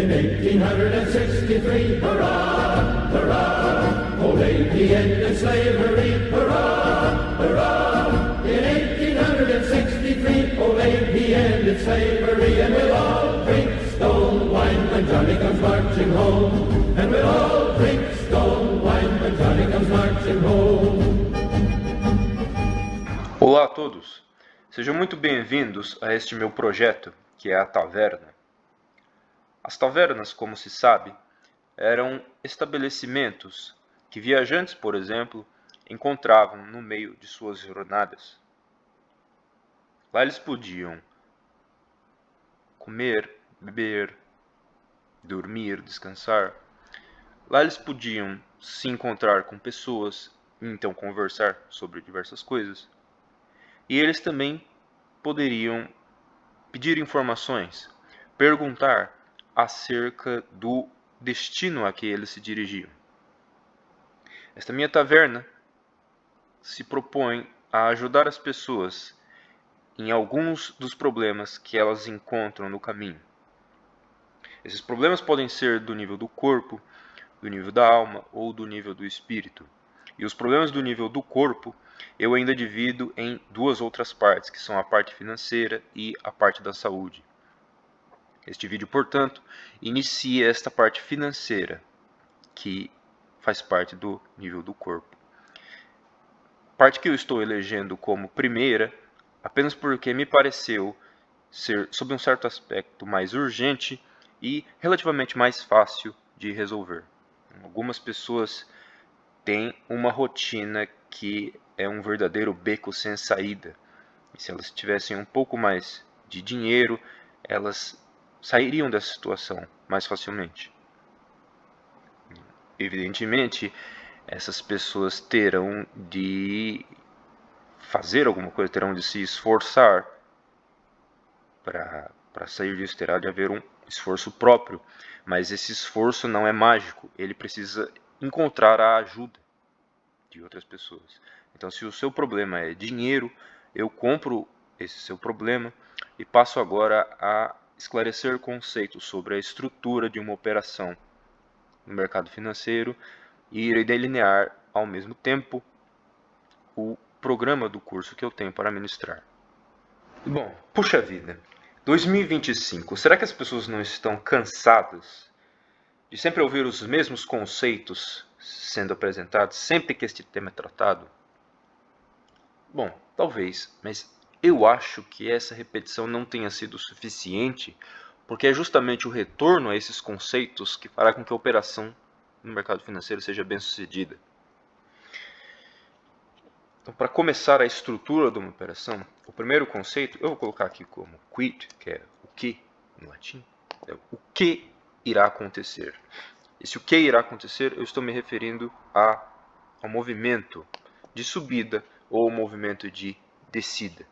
1863, hurrah, hurrah, old Abe ended slavery, hurrah, hurrah. In 1863, old Abe ended slavery, and we'll all drink stone wine when Johnny comes marching home. And we'll all drink stone wine when Johnny comes marching home. Olá a todos, sejam muito bem-vindos a este meu projeto, que é a Taverna. As tavernas, como se sabe, eram estabelecimentos que viajantes, por exemplo, encontravam no meio de suas jornadas. Lá eles podiam comer, beber, dormir, descansar. Lá eles podiam se encontrar com pessoas e então conversar sobre diversas coisas. E eles também poderiam pedir informações, perguntar acerca do destino a que eles se dirigiam. Esta minha taverna se propõe a ajudar as pessoas em alguns dos problemas que elas encontram no caminho. Esses problemas podem ser do nível do corpo, do nível da alma ou do nível do espírito. E os problemas do nível do corpo eu ainda divido em duas outras partes, que são a parte financeira e a parte da saúde. Este vídeo, portanto, inicia esta parte financeira, que faz parte do nível do corpo. Parte que eu estou elegendo como primeira, apenas porque me pareceu ser, sob um certo aspecto, mais urgente e relativamente mais fácil de resolver. Algumas pessoas têm uma rotina que é um verdadeiro beco sem saída. E se elas tivessem um pouco mais de dinheiro, elas sairiam dessa situação mais facilmente. Evidentemente, essas pessoas terão de fazer alguma coisa, terão de se esforçar para sair disso, terá de haver um esforço próprio, mas esse esforço não é mágico, ele precisa encontrar a ajuda de outras pessoas. Então, se o seu problema é dinheiro, eu compro esse seu problema e passo agora a esclarecer conceitos sobre a estrutura de uma operação no mercado financeiro e irei delinear ao mesmo tempo o programa do curso que eu tenho para ministrar. Bom, puxa vida, 2025, será que as pessoas não estão cansadas de sempre ouvir os mesmos conceitos sendo apresentados sempre que este tema é tratado? Bom, talvez, mas eu acho que essa repetição não tenha sido suficiente, porque é justamente o retorno a esses conceitos que fará com que a operação no mercado financeiro seja bem sucedida. Então, para começar a estrutura de uma operação, o primeiro conceito, eu vou colocar aqui como quid, que é o que em latim, é o que irá acontecer. E se o que irá acontecer, eu estou me referindo ao movimento de subida ou ao movimento de descida.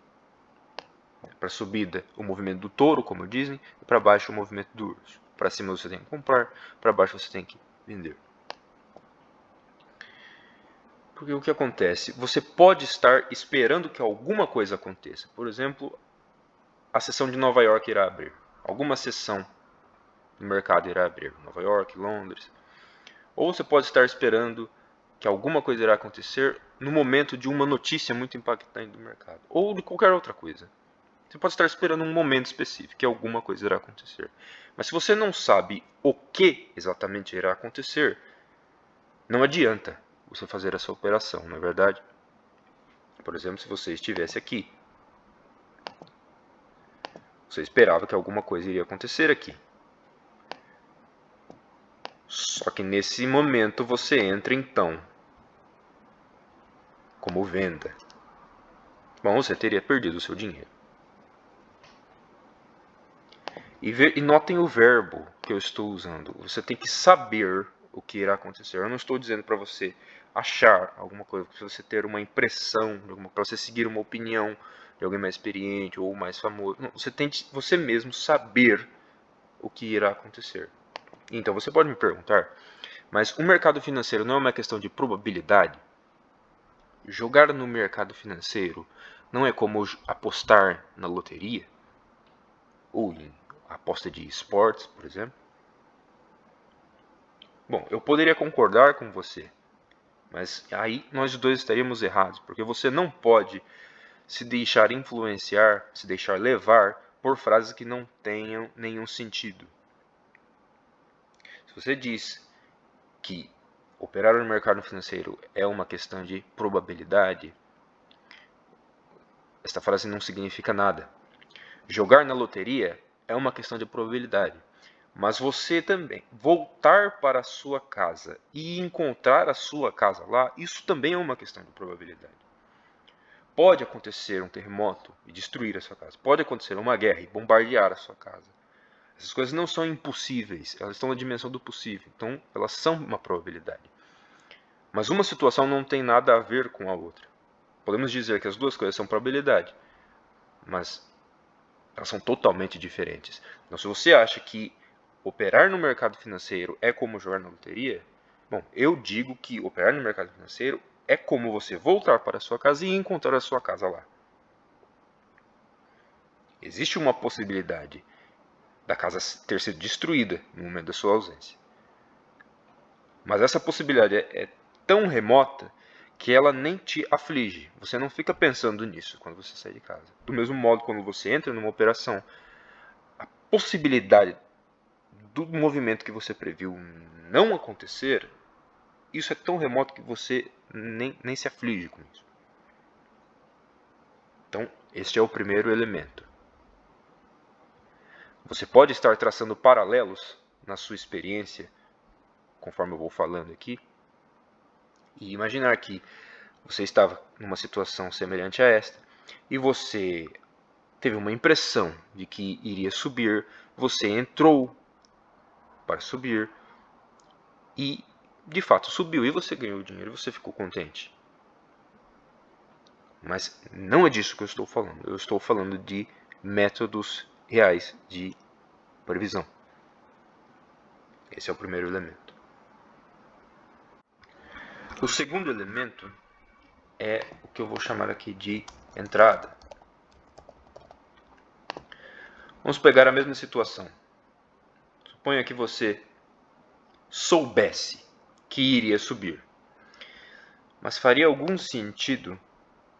Para subida, o movimento do touro, como dizem, e para baixo, o movimento do urso. Para cima você tem que comprar, para baixo você tem que vender. Porque o que acontece? Você pode estar esperando que alguma coisa aconteça. Por exemplo, a seção de Nova York irá abrir. Alguma seção do mercado irá abrir. Nova York, Londres. Ou você pode estar esperando que alguma coisa irá acontecer no momento de uma notícia muito impactante do mercado. Ou de qualquer outra coisa. Você pode estar esperando um momento específico que alguma coisa irá acontecer. Mas se você não sabe o que exatamente irá acontecer, não adianta você fazer essa operação, não é verdade? Por exemplo, se você estivesse aqui, você esperava que alguma coisa iria acontecer aqui. Só que nesse momento você entra então como venda. Bom, você teria perdido o seu dinheiro. E notem o verbo que eu estou usando. Você tem que saber o que irá acontecer. Eu não estou dizendo para você achar alguma coisa, para você ter uma impressão, para você seguir uma opinião de alguém mais experiente ou mais famoso. Não, você tem que você mesmo saber o que irá acontecer. Então você pode me perguntar, mas o mercado financeiro não é uma questão de probabilidade? Jogar no mercado financeiro não é como apostar na loteria? Ou em aposta de esportes, por exemplo? Bom, eu poderia concordar com você, mas aí nós dois estaríamos errados, porque você não pode se deixar influenciar, se deixar levar por frases que não tenham nenhum sentido. Se você diz que operar no mercado financeiro é uma questão de probabilidade, esta frase não significa nada. Jogar na loteria é uma questão de probabilidade. Mas você também voltar para a sua casa e encontrar a sua casa lá, isso também é uma questão de probabilidade. Pode acontecer um terremoto e destruir a sua casa. Pode acontecer uma guerra e bombardear a sua casa. Essas coisas não são impossíveis, elas estão na dimensão do possível. Então, elas são uma probabilidade. Mas uma situação não tem nada a ver com a outra. Podemos dizer que as duas coisas são probabilidade, mas elas são totalmente diferentes. Então, se você acha que operar no mercado financeiro é como jogar na loteria, bom, eu digo que operar no mercado financeiro é como você voltar para a sua casa e encontrar a sua casa lá. Existe uma possibilidade da casa ter sido destruída no momento da sua ausência. Mas essa possibilidade é tão remota que ela nem te aflige. Você não fica pensando nisso quando você sai de casa. Do mesmo modo, quando você entra numa operação, a possibilidade do movimento que você previu não acontecer, isso é tão remoto que você nem se aflige com isso. Então, este é o primeiro elemento. Você pode estar traçando paralelos na sua experiência, conforme eu vou falando aqui, e imaginar que você estava numa situação semelhante a esta e você teve uma impressão de que iria subir, você entrou para subir e de fato subiu e você ganhou dinheiro e você ficou contente. Mas não é disso que eu estou falando. Eu estou falando de métodos reais de previsão. Esse é o primeiro elemento. O segundo elemento é o que eu vou chamar aqui de entrada. Vamos pegar a mesma situação. Suponha que você soubesse que iria subir. Mas faria algum sentido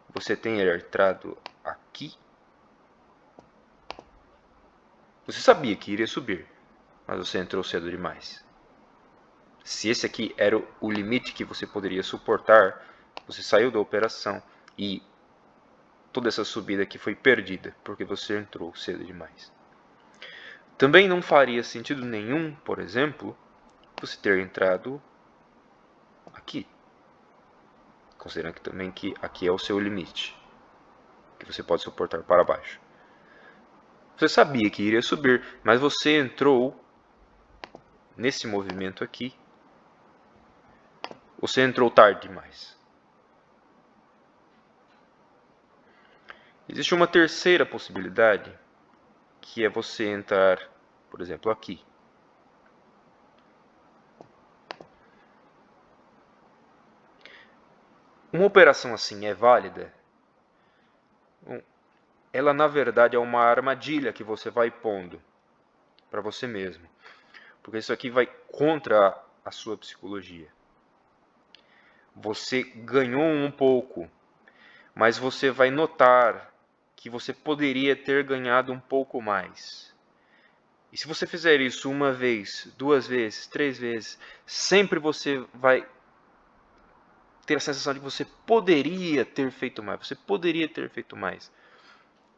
você ter entrado aqui? Você sabia que iria subir, mas você entrou cedo demais. Se esse aqui era o limite que você poderia suportar, você saiu da operação e toda essa subida aqui foi perdida porque você entrou cedo demais. Também não faria sentido nenhum, por exemplo, você ter entrado aqui. Considerando que também que aqui é o seu limite, que você pode suportar para baixo. Você sabia que iria subir, mas você entrou nesse movimento aqui. Você entrou tarde demais. Existe uma terceira possibilidade, que é você entrar, por exemplo, aqui. Uma operação assim é válida? Ela, na verdade, é uma armadilha que você vai pondo para você mesmo. Porque isso aqui vai contra a sua psicologia. Você ganhou um pouco, mas você vai notar que você poderia ter ganhado um pouco mais. E se você fizer isso uma vez, duas vezes, três vezes, sempre você vai ter a sensação de que você poderia ter feito mais. Você poderia ter feito mais.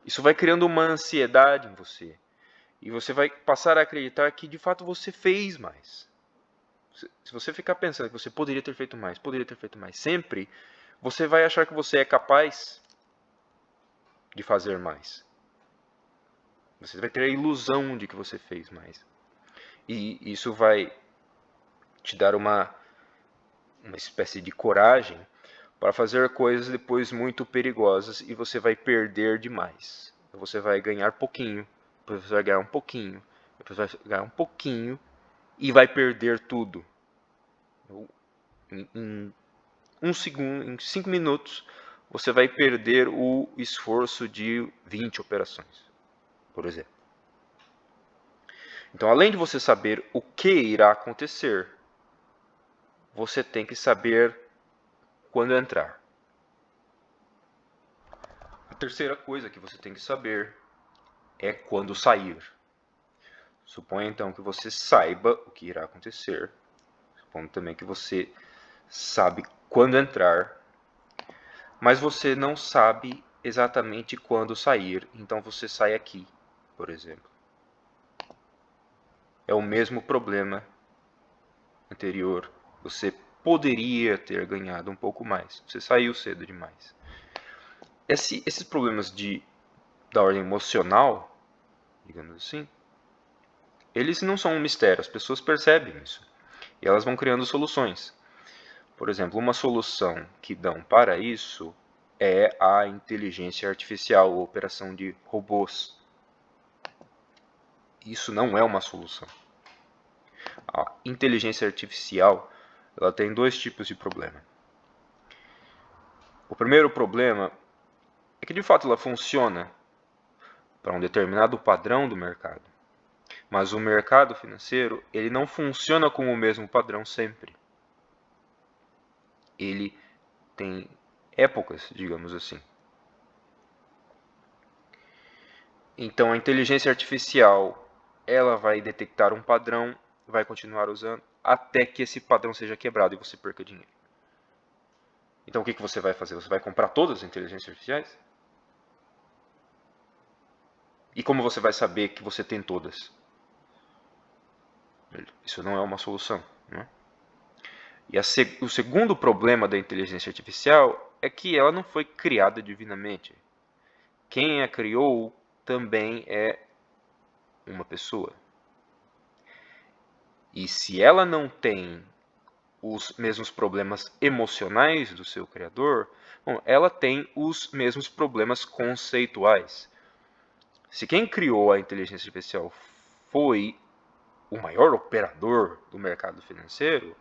Isso vai criando uma ansiedade em você. E você vai passar a acreditar que de fato você fez mais. Se você ficar pensando que você poderia ter feito mais sempre, você vai achar que você é capaz de fazer mais. Você vai ter a ilusão de que você fez mais. E isso vai te dar uma espécie de coragem para fazer coisas depois muito perigosas e você vai perder demais. Você vai ganhar pouquinho, depois você vai ganhar um pouquinho, depois vai ganhar um pouquinho e vai perder tudo. Em um segundo, em 5 minutos, você vai perder o esforço de 20 operações, por exemplo. Então, além de você saber o que irá acontecer, você tem que saber quando entrar. A terceira coisa que você tem que saber é quando sair. Suponha então que você saiba o que irá acontecer. Suponha também que você sabe quando entrar, mas você não sabe exatamente quando sair. Então você sai aqui, por exemplo. É o mesmo problema anterior. Você poderia ter ganhado um pouco mais. Você saiu cedo demais. Esses problemas da ordem emocional, digamos assim, eles não são um mistério. As pessoas percebem isso. E elas vão criando soluções. Por exemplo, uma solução que dão para isso é a inteligência artificial, a operação de robôs. Isso não é uma solução. A inteligência artificial, ela tem dois tipos de problema. O primeiro problema é que de fato ela funciona para um determinado padrão do mercado. Mas o mercado financeiro, ele não funciona com o mesmo padrão sempre. Ele tem épocas, digamos assim. Então a inteligência artificial, ela vai detectar um padrão, vai continuar usando até que esse padrão seja quebrado e você perca dinheiro. Então o que você vai fazer? Você vai comprar todas as inteligências artificiais? E como você vai saber que você tem todas? Isso não é uma solução, né? E o segundo problema da inteligência artificial é que ela não foi criada divinamente. Quem a criou também é uma pessoa. E se ela não tem os mesmos problemas emocionais do seu criador, bom, ela tem os mesmos problemas conceituais. Se quem criou a inteligência artificial foi o maior operador do mercado financeiro,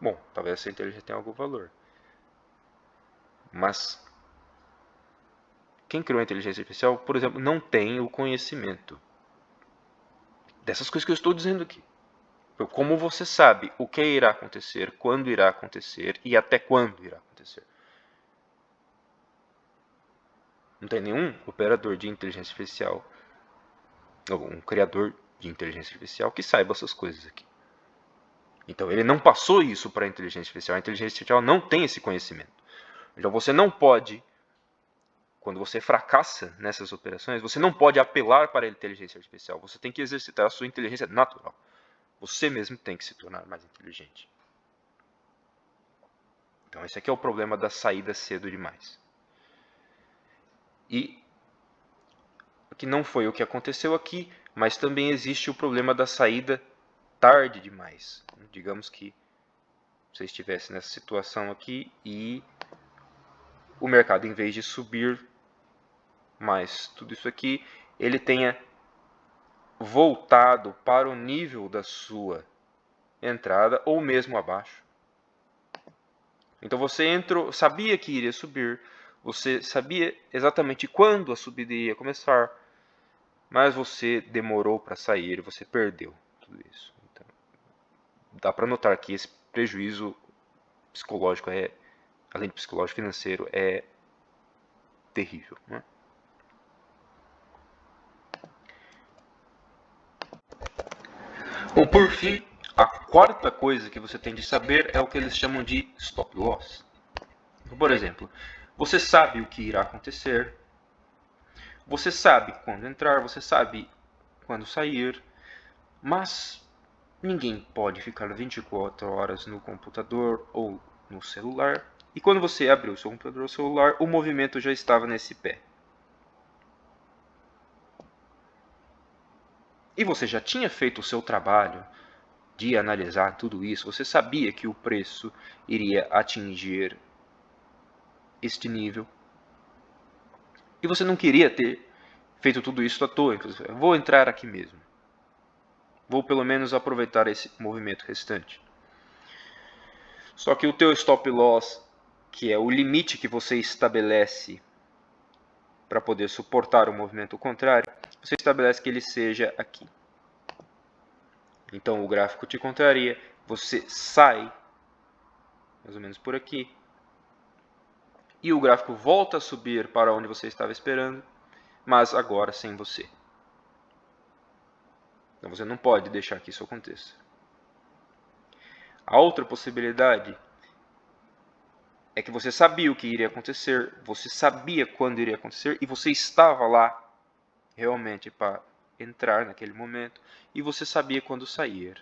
bom, talvez essa inteligência tenha algum valor. Mas quem criou a inteligência artificial, por exemplo, não tem o conhecimento dessas coisas que eu estou dizendo aqui. Como você sabe o que irá acontecer, quando irá acontecer e até quando irá acontecer? Não tem nenhum operador de inteligência artificial, ou um criador de inteligência artificial que saiba essas coisas aqui. Então ele não passou isso para a inteligência artificial. A inteligência artificial não tem esse conhecimento. Então você não pode, quando você fracassa nessas operações, você não pode apelar para a inteligência artificial. Você tem que exercitar a sua inteligência natural. Você mesmo tem que se tornar mais inteligente. Então esse aqui é o problema da saída cedo demais. E que não foi o que aconteceu aqui, mas também existe o problema da saída tarde demais. Digamos que você estivesse nessa situação aqui e o mercado, em vez de subir mais tudo isso aqui, ele tenha voltado para o nível da sua entrada ou mesmo abaixo. Então você entrou, sabia que iria subir, você sabia exatamente quando a subida iria começar, mas você demorou para sair, você perdeu tudo isso. Então, dá para notar que esse prejuízo psicológico, além de psicológico, financeiro, é terrível, né? Bom, por fim, a quarta coisa que você tem de saber é o que eles chamam de stop loss. Por exemplo, você sabe o que irá acontecer, você sabe quando entrar, você sabe quando sair, mas ninguém pode ficar 24 horas no computador ou no celular. E quando você abriu o seu computador ou celular, o movimento já estava nesse pé. E você já tinha feito o seu trabalho de analisar tudo isso. Você sabia que o preço iria atingir este nível. E você não queria ter feito tudo isso à toa. Inclusive, vou entrar aqui mesmo. Vou pelo menos aproveitar esse movimento restante. Só que o teu stop loss, que é o limite que você estabelece para poder suportar o movimento contrário, você estabelece que ele seja aqui. Então o gráfico te contraria, você sai mais ou menos por aqui. E o gráfico volta a subir para onde você estava esperando, mas agora sem você. Então você não pode deixar que isso aconteça. A outra possibilidade é que você sabia o que iria acontecer, você sabia quando iria acontecer e você estava lá realmente para entrar naquele momento e você sabia quando sair.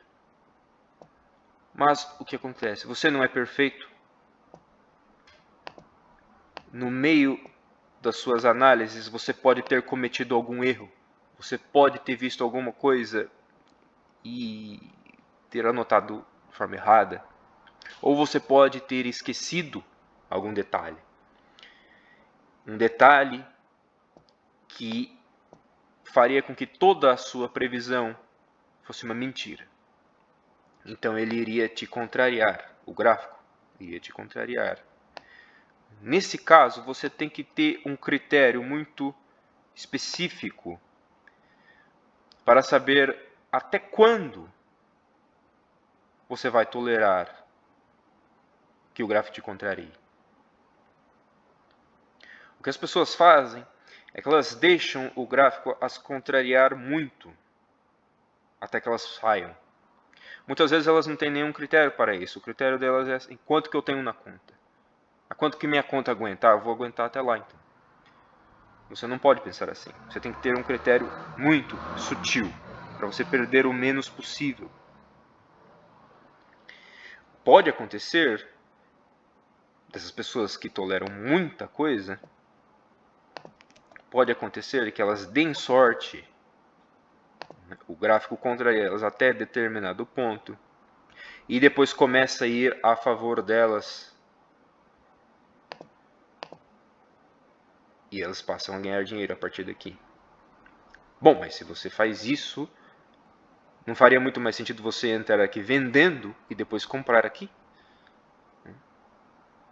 Mas o que acontece? Você não é perfeito. No meio das suas análises, você pode ter cometido algum erro. Você pode ter visto alguma coisa e ter anotado de forma errada. Ou você pode ter esquecido algum detalhe. Um detalhe que faria com que toda a sua previsão fosse uma mentira. Então ele iria te contrariar. O gráfico iria te contrariar. Nesse caso, você tem que ter um critério muito específico para saber até quando você vai tolerar que o gráfico te contrarie. O que as pessoas fazem é que elas deixam o gráfico as contrariar muito, até que elas saiam. Muitas vezes elas não têm nenhum critério para isso. O critério delas é assim, quanto que eu tenho na conta. A quanto que minha conta aguentar, eu vou aguentar até lá então. Você não pode pensar assim. Você tem que ter um critério muito sutil, para você perder o menos possível. Pode acontecer dessas pessoas que toleram muita coisa, pode acontecer que elas deem sorte, o gráfico contraria elas até determinado ponto, e depois começa a ir a favor delas, e elas passam a ganhar dinheiro a partir daqui. Bom, mas se você faz isso, não faria muito mais sentido você entrar aqui vendendo e depois comprar aqui?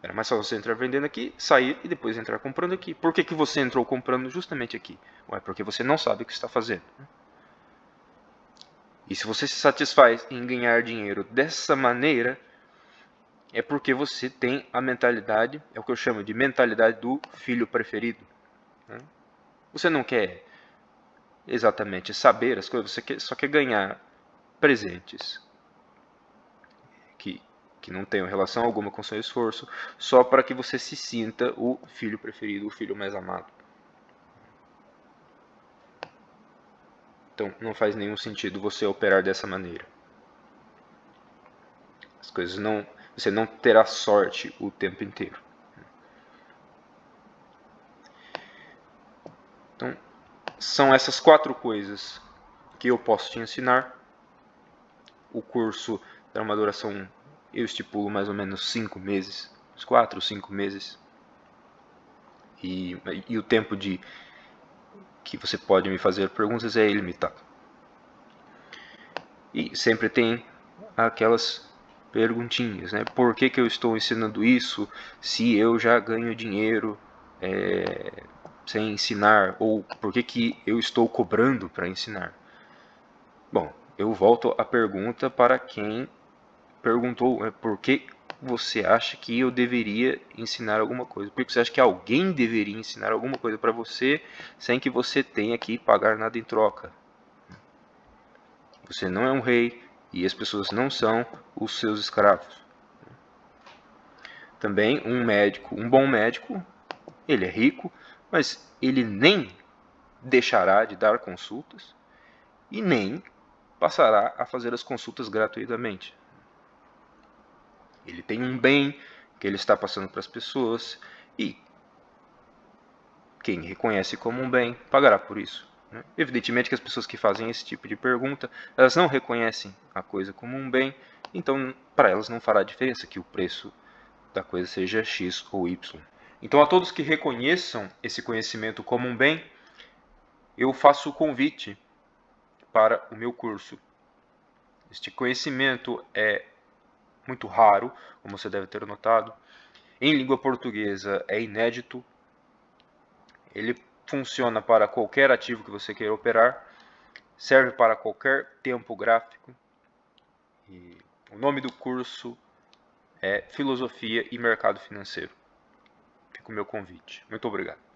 Era mais fácil você entrar vendendo aqui, sair e depois entrar comprando aqui. Por que você entrou comprando justamente aqui? Ué, porque você não sabe o que está fazendo. E se você se satisfaz em ganhar dinheiro dessa maneira, é porque você tem a mentalidade, é o que eu chamo de mentalidade do filho preferido. Você não quer exatamente saber as coisas, você só quer ganhar presentes que não tenham relação alguma com seu esforço, só para que você se sinta o filho preferido, o filho mais amado. Então não faz nenhum sentido você operar dessa maneira. As coisas não, você não terá sorte o tempo inteiro. Então são essas 4 coisas que eu posso te ensinar. O curso terá uma duração, eu estipulo mais ou menos 5 meses, uns 4 ou 5 meses. E o tempo que você pode me fazer perguntas é ilimitado. E sempre tem aquelas perguntinhas, né? Por que eu estou ensinando isso se eu já ganho dinheiro sem ensinar? Ou por que eu estou cobrando para ensinar? Bom, eu volto à pergunta para quem perguntou, por que você acha que eu deveria ensinar alguma coisa? Por que você acha que alguém deveria ensinar alguma coisa para você sem que você tenha que pagar nada em troca? Você não é um rei e as pessoas não são os seus escravos. Também um bom médico, ele é rico, mas ele nem deixará de dar consultas e nem passará a fazer as consultas gratuitamente. Ele tem um bem que ele está passando para as pessoas e quem reconhece como um bem pagará por isso. Evidentemente que as pessoas que fazem esse tipo de pergunta, elas não reconhecem a coisa como um bem, então para elas não fará diferença que o preço da coisa seja X ou Y. Então a todos que reconheçam esse conhecimento como um bem, eu faço o convite para o meu curso. Este conhecimento é muito raro, como você deve ter notado. Em língua portuguesa é inédito. Ele funciona para qualquer ativo que você queira operar. Serve para qualquer tempo gráfico. E o nome do curso é filosofia e mercado financeiro. Fica o meu convite. Muito obrigado.